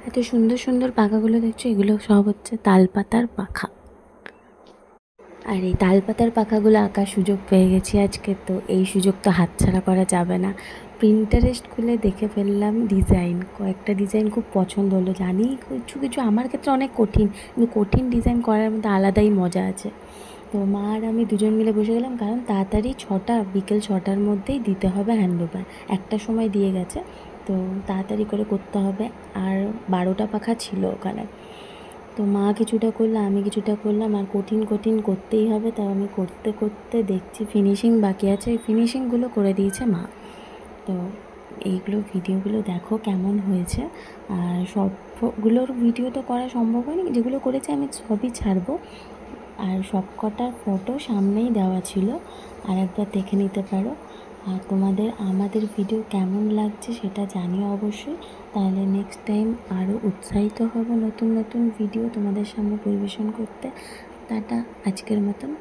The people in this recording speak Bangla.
এত সুন্দর সুন্দর পাখাগুলো দেখছো, এগুলো সব হচ্ছে তালপাতার পাখা। আর এই তালপাতার পাখাগুলো আঁকার সুযোগ পেয়ে গেছি আজকে, তো এই সুযোগ তো হাতছাড়া করা যাবে না। প্রিন্টারেস্ট খুলে দেখে ফেললাম ডিজাইন, কয়েকটা ডিজাইন খুব পছন্দ হলো। জানি কিছু কিছু আমার ক্ষেত্রে অনেক কঠিন, কিন্তু কঠিন ডিজাইন করার মধ্যে আলাদাই মজা আছে। তো মা আর আমি দুজন মিলে বসে গেলাম, কারণ তাড়াতাড়ি বিকেল 6টার মধ্যেই দিতে হবে হ্যান্ডওভার। একটা সময় দিয়ে গেছে, তো তাড়াতাড়ি করে করতে হবে। আর 12টা পাখা ছিল ওখানে। তো মা কিছুটা করলো, আমি কিছুটা করলাম, আর কঠিন কঠিন করতেই হবে। তাও আমি করতে করতে দেখছি ফিনিশিং বাকি আছে, এই ফিনিশিংগুলো করে দিয়েছে মা। তো এইগুলো ভিডিওগুলো দেখো কেমন হয়েছে। আর সবগুলোর ভিডিও তো করা সম্ভব হয়নি, যেগুলো করেছি আমি সবই ছাড়বো। আর সব কটার ফটো সামনেই দেওয়া ছিল, আর একবার দেখে নিতে পারো। আর তোমাদের আমাদের ভিডিও কেমন লাগছে সেটা জানিও অবশ্যই, তাহলে নেক্সট টাইম আরও উৎসাহিত হব নতুন নতুন ভিডিও তোমাদের সামনে পরিবেশন করতে। টাটা, আজকের মতন।